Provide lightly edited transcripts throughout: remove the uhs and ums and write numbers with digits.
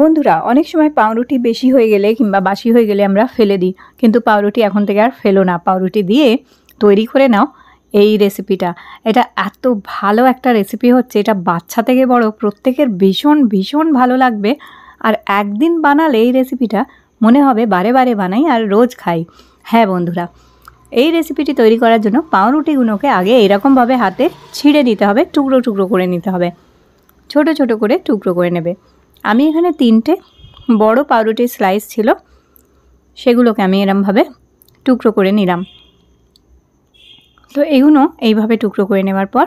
বন্ধুরা, অনেক সময় পাউরুটি বেশি হয়ে গেলে কিংবা বাসি হয়ে গেলে আমরা ফেলে দিই, কিন্তু পাউরুটি এখন থেকে আর ফেলো না। পাউরুটি দিয়ে তৈরি করে নাও এই রেসিপিটা। এটা এত ভালো একটা রেসিপি হচ্ছে, এটা বাচ্চা থেকে বড় প্রত্যেকের ভীষণ ভীষণ ভালো লাগবে। আর একদিন বানালে এই রেসিপিটা মনে হবে বারে বারে বানাই আর রোজ খাই। হ্যাঁ বন্ধুরা, এই রেসিপিটি তৈরি করার জন্য পাউরুটিগুলোকে আগে এরকমভাবে হাতে ছিঁড়ে নিতে হবে, টুকরো টুকরো করে নিতে হবে, ছোট ছোট করে টুকরো করে নেবে। আমি এখানে 3টে বড় পাউরুটির স্লাইস ছিল, সেগুলোকে আমি এরমভাবে টুকরো করে নিলাম। তো এগুলো এইভাবে টুকরো করে নেওয়ার পর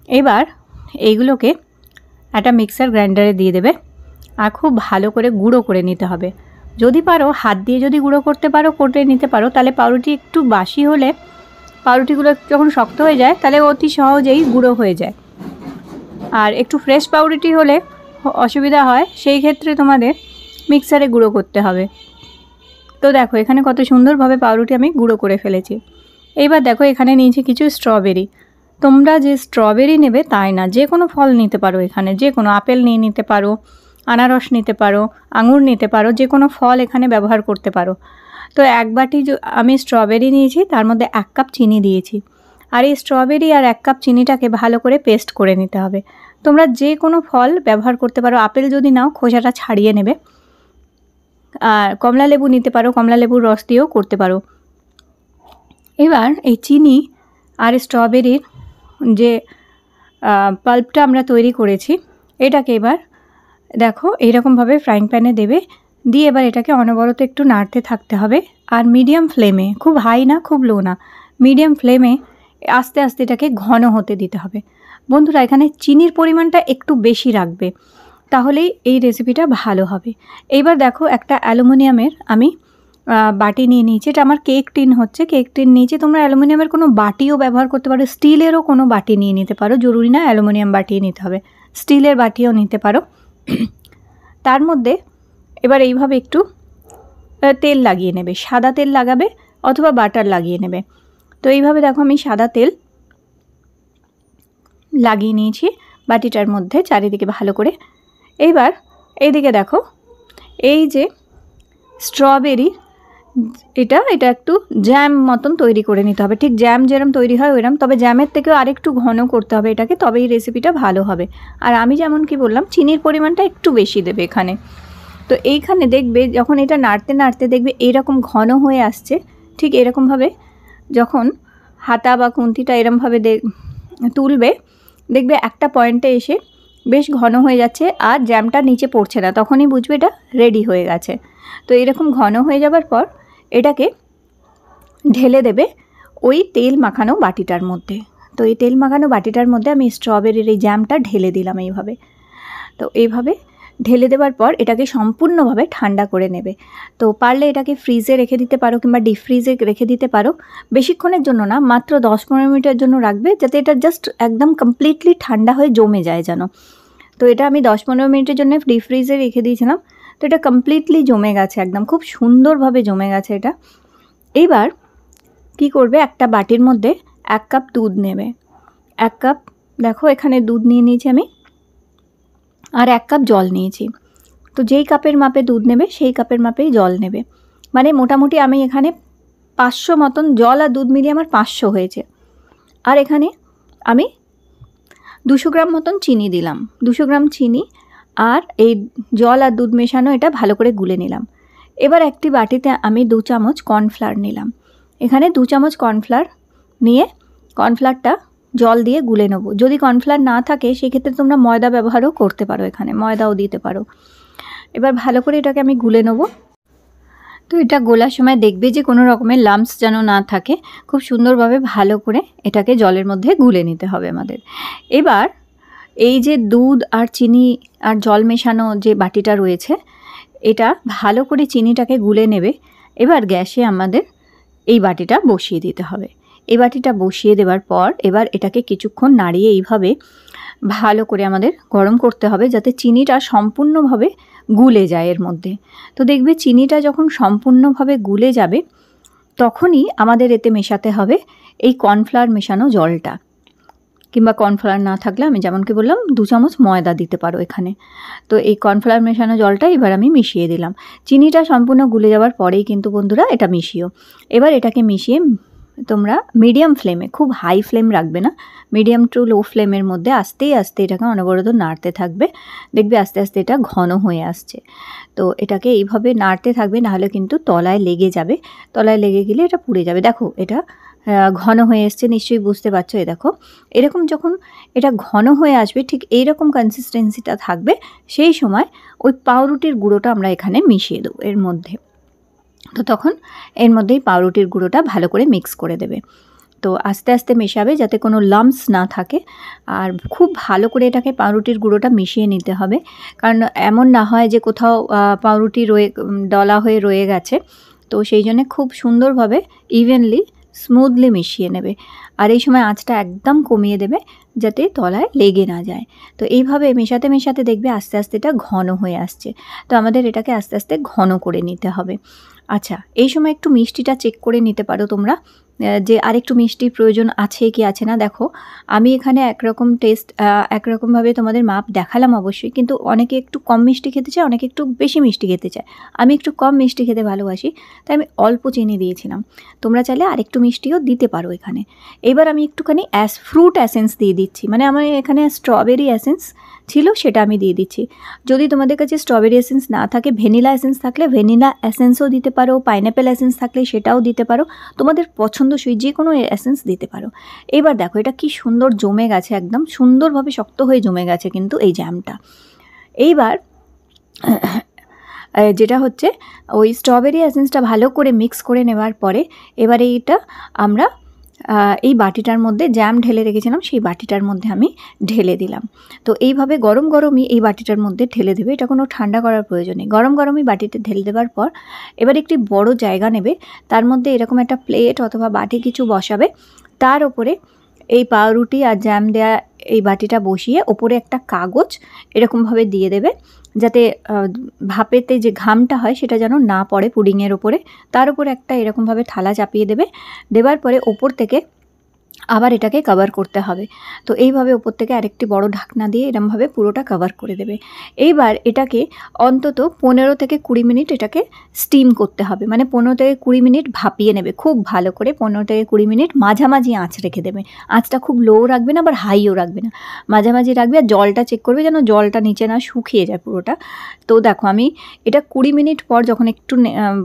এবার এইগুলোকে একটা মিক্সার গ্রাইন্ডারে দিয়ে দেবে আর খুব ভালো করে গুঁড়ো করে নিতে হবে। যদি পারো হাত দিয়ে যদি গুঁড়ো করতে পারো করে নিতে পারো, তাহলে পাউরুটি একটু বাসি হলে পাউরুটিগুলো যখন শক্ত হয়ে যায় তাহলে অতি সহজেই গুঁড়ো হয়ে যায়। আর একটু ফ্রেশ পাউরুটি হলে অসুবিধা হয়, সেই ক্ষেত্রে তোমাদের মিক্সারে গুঁড়ো করতে হবে। তো দেখো এখানে কত সুন্দরভাবে পাউরুটি আমি গুঁড়ো করে ফেলেছি। এইবার দেখো এখানে নিয়েছি কিছু স্ট্রবেরি। তোমরা যে স্ট্রবেরি নেবে তাই না, যে কোনো ফল নিতে পারো, এখানে যে কোনো আপেল নিয়ে নিতে পারো, আনারস নিতে পারো, আঙুর নিতে পারো, যে কোনো ফল এখানে ব্যবহার করতে পারো। তো এক বাটি আমি স্ট্রবেরি নিয়েছি, তার মধ্যে 1 কাপ চিনি দিয়েছি। আর এই স্ট্রবেরি আর 1 কাপ চিনিটাকে ভালো করে পেস্ট করে নিতে হবে। তোমরা যে কোনো ফল ব্যবহার করতে পারো, আপেল যদি নাও খোসাটা ছাড়িয়ে নেবে, আর কমলা লেবু নিতে পারো, কমলা লেবুর রস দিয়েও করতে পারো। এবার এই চিনি আর স্ট্রবেরির যে পাল্পটা আমরা তৈরি করেছি, এটাকে এবার দেখো এইরকমভাবে ফ্রাইং প্যানে দেবে, দিয়ে এবার এটাকে অনবরত একটু নাড়তে থাকতে হবে। আর মিডিয়াম ফ্লেমে, খুব হাই না খুব লো না, মিডিয়াম ফ্লেমে আস্তে আস্তে এটাকে ঘন হতে দিতে হবে। বন্ধুরা, এখানে চিনির পরিমাণটা একটু বেশি রাখবে, তাহলেই এই রেসিপিটা ভালো হবে। এইবার দেখো একটা অ্যালুমিনিয়ামের আমি বাটি নিয়ে নিয়েছি। এটা আমার কেক টিন হচ্ছে, কেক টিন নিয়েছি। তোমরা অ্যালুমিনিয়ামের কোনো বাটিও ব্যবহার করতে পারো, স্টিলেরও কোনো বাটি নিয়ে নিতে পারো, জরুরি না অ্যালুমিনিয়াম বাটি নিতে হবে, স্টিলের বাটিও নিতে পারো। তার মধ্যে এবার এইভাবে একটু তেল লাগিয়ে নেবে, সাদা তেল লাগাবে অথবা বাটার লাগিয়ে নেবে। তো এইভাবে দেখো আমি সাদা তেল লাগিয়ে নিয়েছি বাটিটার মধ্যে চারিদিকে ভালো করে। এইবার এইদিকে দেখো এই যে স্ট্রবেরি, এটা একটু জ্যাম মতন তৈরি করে নিতে হবে, ঠিক জ্যাম যেরম তৈরি হয় ওইরকম, তবে জ্যামের থেকেও আরেকটু ঘন করতে হবে এটাকে, তবে এই রেসিপিটা ভালো হবে। আর আমি যেমন কি বললাম, চিনির পরিমাণটা একটু বেশি দেবে এখানে। তো এইখানে দেখবে যখন এটা নাড়তে নাড়তে দেখবে এইরকম ঘন হয়ে আসছে, ঠিক এরকমভাবে যখন হাতা বা খুন্তিটা এরমভাবে তুলবে, দেখবে একটা পয়েন্টে এসে বেশ ঘন হয়ে যাচ্ছে আর জ্যামটা নিচে পড়ছে না, তখনই বুঝবে এটা রেডি হয়ে গেছে। তো এরকম ঘন হয়ে যাবার পর এটাকে ঢেলে দেবে ওই তেল মাখানো বাটিটার মধ্যে। তো এই তেল মাখানো বাটিটার মধ্যে আমি স্ট্রবেরির এই জ্যামটা ঢেলে দিলাম এইভাবে। তো এইভাবে ঢেলে দেওয়ার পর এটাকে সম্পূর্ণভাবে ঠান্ডা করে নেবে। তো পারলে এটাকে ফ্রিজে রেখে দিতে পারো কিংবা ডিপ ফ্রিজে রেখে দিতে পারো, বেশিক্ষণের জন্য না, মাত্র 10-15 মিনিটের জন্য রাখবে, যাতে এটা জাস্ট একদম কমপ্লিটলি ঠান্ডা হয়ে জমে যায় যেন। তো এটা আমি 10-15 মিনিটের জন্য ডিপ ফ্রিজে রেখে দিয়েছিলাম। তো এটা কমপ্লিটলি জমে গেছে, একদম খুব সুন্দরভাবে জমে গেছে এটা। এইবার কি করবে, একটা বাটির মধ্যে 1 কাপ দুধ নেবে। 1 কাপ দেখো এখানে দুধ নিয়ে নিয়েছি আমি, আর 1 কাপ জল নিয়েছি। তো যেই কাপের মাপে দুধ নেবে সেই কাপের মাপেই জল নেবে, মানে মোটামুটি আমি এখানে 500 মতন, জল আর দুধ মিলিয়ে আমার 500 হয়েছে। আর এখানে আমি 200 গ্রাম মতন চিনি দিলাম, 200 গ্রাম চিনি, আর এই জল আর দুধ মেশানো এটা ভালো করে গুলে নিলাম। এবার একটি বাটিতে আমি 2 চামচ কর্নফ্লাওয়ার নিলাম। এখানে 2 চামচ কর্নফ্লাওয়ার নিয়ে কর্নফ্লাওয়ারটা জল দিয়ে গুলে নেব। যদি কর্নফ্লাওয়ার না থাকে সেক্ষেত্রে তোমরা ময়দা ব্যবহারও করতে পারো, এখানে ময়দাও দিতে পারো। এবার ভালো করে এটাকে আমি গুলে নেব। তো এটা গোলার সময় দেখবে যে কোনো রকমের লাম্পস যেন না থাকে, খুব সুন্দরভাবে ভালো করে এটাকে জলের মধ্যে গুলে নিতে হবে আমাদের। এবার এই যে দুধ আর চিনি আর জল মেশানো যে বাটিটা রয়েছে, এটা ভালো করে চিনিটাকে গুলে নেবে। এবার গ্যাসে আমাদের এই বাটিটা বসিয়ে দিতে হবে। এই বাটিটা বসিয়ে দেওয়ার পর এবার এটাকে কিছুক্ষণ নাড়িয়ে এইভাবে ভালো করে আমাদের গরম করতে হবে, যাতে চিনিটা সম্পূর্ণভাবে গুলে যায় এর মধ্যে। তো দেখবে চিনিটা যখন সম্পূর্ণভাবে গুলে যাবে তখনই আমাদের এতে মেশাতে হবে এই কর্নফ্লাওয়ার মেশানো জলটা। কিংবা কর্নফ্লাওয়ার না থাকলে আমি যেমন কি বললাম 2 চামচ ময়দা দিতে পারো এখানে। তো এই কর্নফ্লাওয়ার মেশানো জলটা এবার আমি মিশিয়ে দিলাম। চিনিটা সম্পূর্ণ গুলে যাওয়ার পরেই কিন্তু বন্ধুরা এটা মিশিও। এবার এটাকে মিশিয়ে তোমরা মিডিয়াম ফ্লেমে, খুব হাই ফ্লেম রাখবে না, মিডিয়াম টু লো ফ্লেমের মধ্যে আস্তে আস্তে এটাকে অনবরত নাড়তে থাকবে। দেখবে আস্তে আস্তে এটা ঘন হয়ে আসছে। তো এটাকে এইভাবে নাড়তে থাকবে, নাহলে কিন্তু তলায় লেগে যাবে। তলায় লেগে গেলে এটা পুড়ে যাবে। দেখো এটা ঘন হয়ে এসছে, নিশ্চয়ই বুঝতে পারছো। এই দেখো এরকম যখন এটা ঘন হয়ে আসবে, ঠিক এইরকম কনসিস্টেন্সিটা থাকবে, সেই সময় ওই পাউরুটির গুঁড়োটা আমরা এখানে মিশিয়ে দেবো এর মধ্যে। তো তখন এর মধ্যেই পাউরুটির গুঁড়োটা ভালো করে মিক্স করে দেবে। তো আস্তে আস্তে মেশাবে যাতে কোনো লাম্পস না থাকে, আর খুব ভালো করে এটাকে পাউরুটির গুঁড়োটা মিশিয়ে নিতে হবে। কারণ এমন না হয় যে কোথাও পাউরুটি ডলা হয়ে রয়ে গেছে। তো সেই জন্যে খুব সুন্দরভাবে ইভেনলি স্মুথলি মিশিয়ে নেবে। আর এই সময় আঁচটা একদম কমিয়ে দেবে যাতে তলায় লেগে না যায়। তো এইভাবে মেশাতে মেশাতে দেখবে আস্তে আস্তে এটা ঘন হয়ে আসছে। তো আমাদের এটাকে আস্তে আস্তে ঘন করে নিতে হবে। আচ্ছা, এই সময় একটু মিষ্টিটা চেক করে নিতে পারো তোমরা, যে আরেকটু মিষ্টির প্রয়োজন আছে কি আছে না। দেখো আমি এখানে একরকম টেস্ট একরকমভাবে তোমাদের মাপ দেখালাম অবশ্যই, কিন্তু অনেকে একটু কম মিষ্টি খেতে চায়, অনেকে একটু বেশি মিষ্টি খেতে চায়। আমি একটু কম মিষ্টি খেতে ভালোবাসি, তাই আমি অল্প চিনি দিয়েছিলাম। তোমরা চাইলে আরেকটু মিষ্টিও দিতে পারো এখানে। এবার আমি একটুখানি ফ্রুট এসেন্স দিয়ে দিচ্ছি, মানে আমার এখানে স্ট্রবেরি এসেন্স ছিল সেটা আমি দিয়ে দিচ্ছি। যদি তোমাদের কাছে স্ট্রবেরি এসেন্স না থাকে, ভ্যানিলা এসেন্স থাকলে ভ্যানিলা এসেন্সও দিতে পারো, পাইনঅ্যাপেল এসেন্স থাকলে সেটাও দিতে পারো, তোমাদের পছন্দসই যে কোনো এসেন্স দিতে পারো। এবার দেখো এটা কি সুন্দর জমে গেছে, একদম সুন্দরভাবে শক্ত হয়ে জমে গেছে কিন্তু এই জ্যামটা। এইবার যেটা হচ্ছে ওই স্ট্রবেরি এসেন্সটা ভালো করে মিক্স করে নেওয়ার পরে এবারে এইটা আমরা এই বাটিটার মধ্যে জ্যাম ঢেলে রেখেছিলাম, সেই বাটিটার মধ্যে আমি ঢেলে দিলাম। তো এইভাবে গরম গরমই এই বাটিটার মধ্যে ঢেলে দেবে, এটা কোনো ঠান্ডা করার প্রয়োজন নেই। গরম গরমই বাটিতে ঢেলে দেওয়ার পর এবার একটি বড় জায়গা নেবে, তার মধ্যে এরকম একটা প্লেট অথবা বাটি কিছু বসাবে, তার ওপরে এই পাউরুটি আর জ্যাম দেয়া এই বাটিটা বসিয়ে ওপরে একটা কাগজ এরকমভাবে দিয়ে দেবে, যাতে ভাপেতে যে ঘামটা হয় সেটা যেন না পড়ে পুডিংয়ের ওপরে। তার উপরে একটা এরকমভাবে থালা চাপিয়ে দেবে। দেওয়ার পরে ওপর থেকে আবার এটাকে কভার করতে হবে। তো এইভাবে ওপর থেকে আরেকটি বড় ঢাকনা দিয়ে এরমভাবে পুরোটা কভার করে দেবে। এইবার এটাকে অন্তত 15 থেকে 20 মিনিট এটাকে স্টিম করতে হবে, মানে 15 থেকে 20 মিনিট ভাপিয়ে নেবে খুব ভালো করে। 15 থেকে 20 মিনিট মাঝামাঝি আঁচ রেখে দেবে। আঁচটা খুব লো রাখবে না, আবার হাইও রাখবে না, মাঝামাঝি রাখবে। আর জলটা চেক করবে যেন জলটা নিচে না শুকিয়ে যায় পুরোটা। তো দেখো আমি এটা 20 মিনিট পর যখন একটু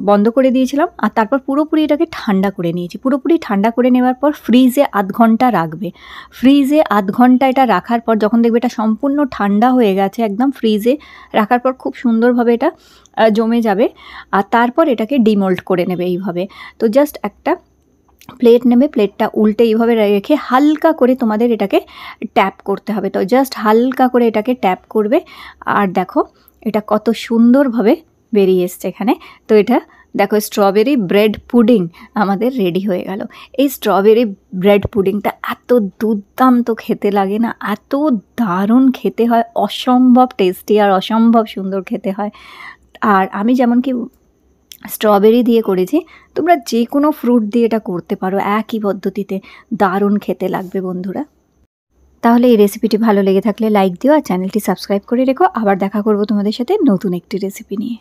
বন্ধ করে দিয়েছিলাম, আর তারপর পুরোপুরি এটাকে ঠান্ডা করে নিয়েছি। পুরোপুরি ঠান্ডা করে নেওয়ার পর ফ্রিজে আধ ঘন্টা রাখবে। ফ্রিজে আধ ঘন্টা এটা রাখার পর যখন দেখবে এটা সম্পূর্ণ ঠান্ডা হয়ে গেছে, একদম ফ্রিজে রাখার পর খুব সুন্দরভাবে এটা জমে যাবে। আর তারপর এটাকে ডিমোল্ড করে নেবে এইভাবে। তো জাস্ট একটা প্লেট নেবে, প্লেটটা উল্টে এইভাবে রেখে হালকা করে তোমাদের এটাকে ট্যাপ করতে হবে। তো জাস্ট হালকা করে এটাকে ট্যাপ করবে, আর দেখো এটা কত সুন্দরভাবে বেরিয়ে এসছে এখানে। তো এটা দেখো স্ট্রবেরি ব্রেড পুডিং আমাদের রেডি হয়ে গেল। এই স্ট্রবেরি ব্রেড পুডিংটা এত দুর্দান্ত খেতে লাগে না, এত দারুণ খেতে হয়, অসম্ভব টেস্টি আর অসম্ভব সুন্দর খেতে হয়। আর আমি যেমন কি স্ট্রবেরি দিয়ে করেছি, তোমরা যে কোনো ফ্রুট দিয়ে এটা করতে পারো, একই পদ্ধতিতে দারুণ খেতে লাগবে বন্ধুরা। তাহলে এই রেসিপিটি ভালো লেগে থাকলে লাইক দিও, আর চ্যানেলটি সাবস্ক্রাইব করে রেখো। আবার দেখা করবো তোমাদের সাথে নতুন একটি রেসিপি নিয়ে।